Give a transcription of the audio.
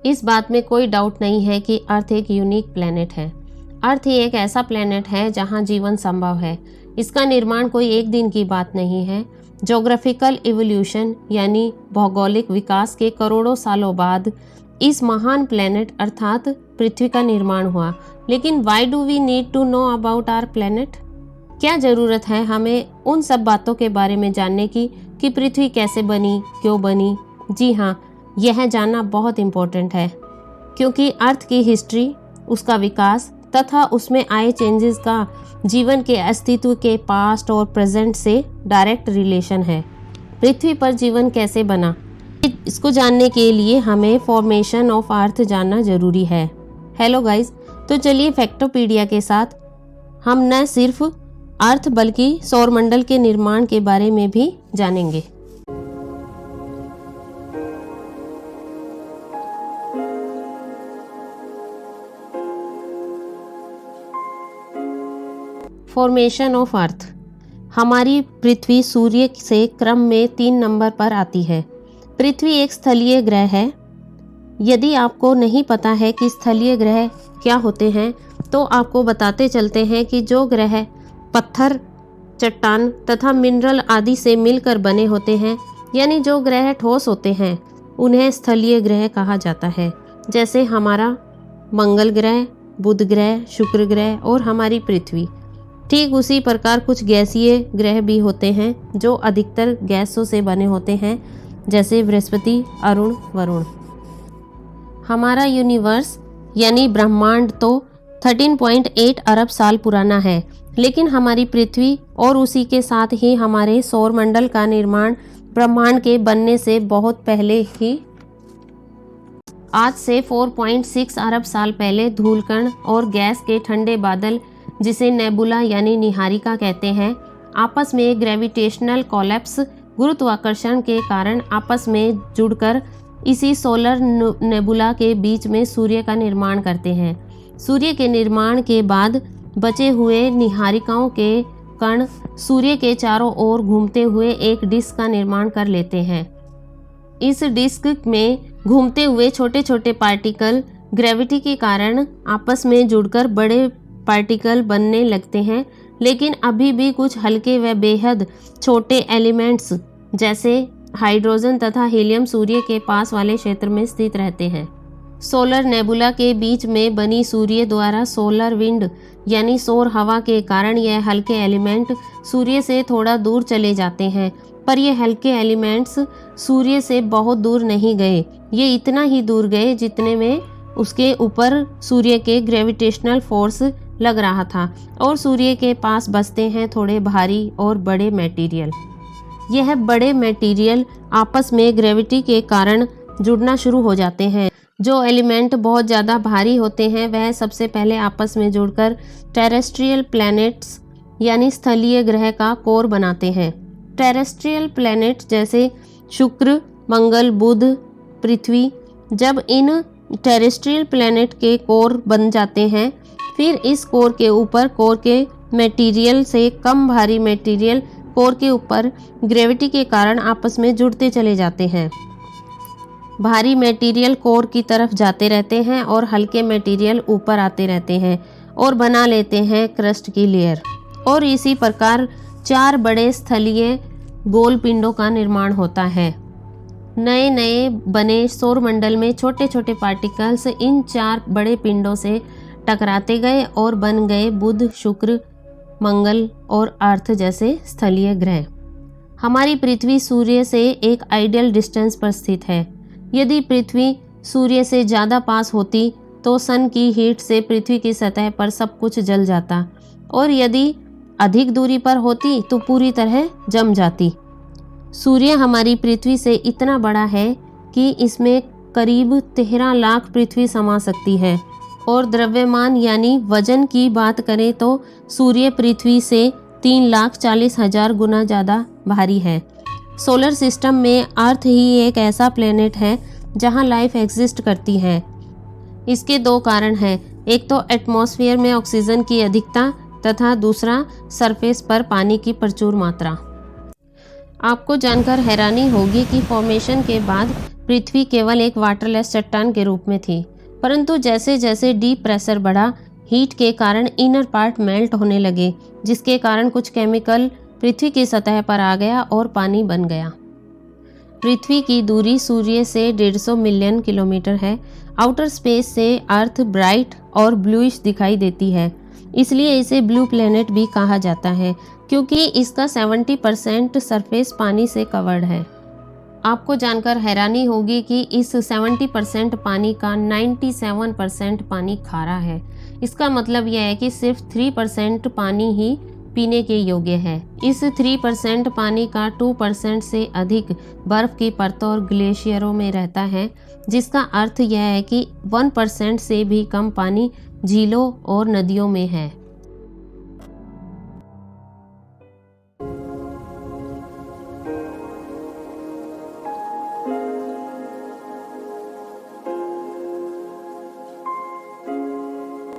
इस बात में कोई डाउट नहीं है कि अर्थ एक यूनिक प्लेनेट है। अर्थ ही एक ऐसा प्लेनेट है जहां जीवन संभव है। इसका निर्माण कोई एक दिन की बात नहीं है। ज्योग्राफिकल इवोल्यूशन यानी भौगोलिक विकास के करोड़ों सालों बाद इस महान प्लेनेट अर्थात पृथ्वी का निर्माण हुआ। लेकिन why do we need to know about our planet? क्या ज़रूरत है हमें उन सब बातों के बारे में जानने की कि पृथ्वी कैसे बनी, क्यों बनी? जी हाँ, यह जानना बहुत इम्पोर्टेंट है, क्योंकि अर्थ की हिस्ट्री, उसका विकास तथा उसमें आए चेंजेस का जीवन के अस्तित्व के पास्ट और प्रेजेंट से डायरेक्ट रिलेशन है। पृथ्वी पर जीवन कैसे बना, इसको जानने के लिए हमें फॉर्मेशन ऑफ अर्थ जानना जरूरी है। हेलो गाइस, तो चलिए फैक्टोपीडिया के साथ हम न सिर्फ अर्थ बल्कि सौरमंडल के निर्माण के बारे में भी जानेंगे। Formation of earth. हमारी पृथ्वी सूर्य से क्रम में 3 नंबर पर आती है। पृथ्वी एक स्थलीय ग्रह है। यदि आपको नहीं पता है कि स्थलीय ग्रह क्या होते हैं, तो आपको बताते चलते हैं कि जो ग्रह पत्थर, चट्टान तथा मिनरल आदि से मिलकर बने होते हैं, यानी जो ग्रह ठोस होते हैं, उन्हें स्थलीय ग्रह कहा जाता है। जैसे हमारा मंगल ग्रह, बुध ग्रह, शुक्र ग्रह और हमारी पृथ्वी। ठीक उसी प्रकार कुछ गैसीय ग्रह भी होते हैं जो अधिकतर गैसों से बने होते हैं, जैसे बृहस्पति, अरुण, वरुण। हमारा यूनिवर्स यानी ब्रह्मांड तो 13.8 अरब साल पुराना है, लेकिन हमारी पृथ्वी और उसी के साथ ही हमारे सौरमंडल का निर्माण ब्रह्मांड के बनने से बहुत पहले ही, आज से 4.6 अरब साल पहले धूलकण और गैस के ठंडे बादल, जिसे नेबुला यानी निहारिका कहते हैं, आपस में ग्रेविटेशनल कोलैप्स, गुरुत्वाकर्षण के कारण आपस में जुड़कर इसी सोलर नेबुला के बीच में सूर्य का निर्माण करते हैं। सूर्य के निर्माण के बाद बचे हुए निहारिकाओं के कण सूर्य के चारों ओर घूमते हुए एक डिस्क का निर्माण कर लेते हैं। इस डिस्क में घूमते हुए छोटे छोटे पार्टिकल ग्रेविटी के कारण आपस में जुड़कर बड़े पार्टिकल बनने लगते हैं, लेकिन अभी भी कुछ हल्के व बेहद छोटे एलिमेंट्स जैसे हाइड्रोजन तथा हीलियम सूर्य के पास वाले क्षेत्र में स्थित रहते हैं। सोलर नेबुला के बीच में बनी सूर्य द्वारा सोलर विंड यानी सौर हवा के कारण यह हल्के एलिमेंट सूर्य से थोड़ा दूर चले जाते हैं, पर ये हल्के एलिमेंट्स सूर्य से बहुत दूर नहीं गए। ये इतना ही दूर गए जितने में उसके ऊपर सूर्य के ग्रेविटेशनल फोर्स लग रहा था, और सूर्य के पास बसते हैं थोड़े भारी और बड़े मटेरियल। यह बड़े मटेरियल आपस में ग्रेविटी के कारण जुड़ना शुरू हो जाते हैं। जो एलिमेंट बहुत ज़्यादा भारी होते हैं वह सबसे पहले आपस में जुड़कर टेरेस्ट्रियल प्लैनेट्स यानी स्थलीय ग्रह का कोर बनाते हैं। टेरेस्ट्रियल प्लैनेट जैसे शुक्र, मंगल, बुध, पृथ्वी, जब इन टेरेस्ट्रियल प्लैनेट के कोर बन जाते हैं, फिर इस कोर के ऊपर कोर के मटेरियल से कम भारी मटेरियल कोर के ऊपर ग्रेविटी के कारण आपस में जुड़ते चले जाते हैं। भारी मटेरियल कोर की तरफ जाते रहते हैं और हल्के मटेरियल ऊपर आते रहते हैं और बना लेते हैं क्रस्ट की लेयर, और इसी प्रकार 4 बड़े स्थलीय गोल पिंडों का निर्माण होता है। नए नए बने सौरमंडल में छोटे छोटे पार्टिकल्स इन 4 बड़े पिंडों से टकराते गए और बन गए बुध, शुक्र, मंगल और अर्थ जैसे स्थलीय ग्रह। हमारी पृथ्वी सूर्य से एक आइडियल डिस्टेंस पर स्थित है। यदि पृथ्वी सूर्य से ज़्यादा पास होती तो सन की हीट से पृथ्वी की सतह पर सब कुछ जल जाता, और यदि अधिक दूरी पर होती तो पूरी तरह जम जाती। सूर्य हमारी पृथ्वी से इतना बड़ा है कि इसमें करीब 13 लाख पृथ्वी समा सकती है, और द्रव्यमान यानी वजन की बात करें तो सूर्य पृथ्वी से 3,40,000 गुना ज़्यादा भारी है। सोलर सिस्टम में अर्थ ही एक ऐसा प्लेनेट है जहां लाइफ एग्जिस्ट करती है। इसके 2 कारण हैं, एक तो एटमॉस्फेयर में ऑक्सीजन की अधिकता तथा दूसरा सरफेस पर पानी की प्रचुर मात्रा। आपको जानकर हैरानी होगी कि फॉर्मेशन के बाद पृथ्वी केवल एक वाटरलेस चट्टान के रूप में थी, परंतु जैसे जैसे डीप प्रेशर बढ़ा, हीट के कारण इनर पार्ट मेल्ट होने लगे, जिसके कारण कुछ केमिकल पृथ्वी की सतह पर आ गया और पानी बन गया। पृथ्वी की दूरी सूर्य से 150 मिलियन किलोमीटर है। आउटर स्पेस से अर्थ ब्राइट और ब्लूइश दिखाई देती है, इसलिए इसे ब्लू प्लेनेट भी कहा जाता है, क्योंकि इसका 70% सरफेस पानी से कवर्ड है। आपको जानकर हैरानी होगी कि इस 70% पानी का 97% पानी खारा है। इसका मतलब यह है कि सिर्फ 3% पानी ही पीने के योग्य है। इस 3% पानी का 2% से अधिक बर्फ की परतों और ग्लेशियरों में रहता है, जिसका अर्थ यह है कि 1% से भी कम पानी झीलों और नदियों में है।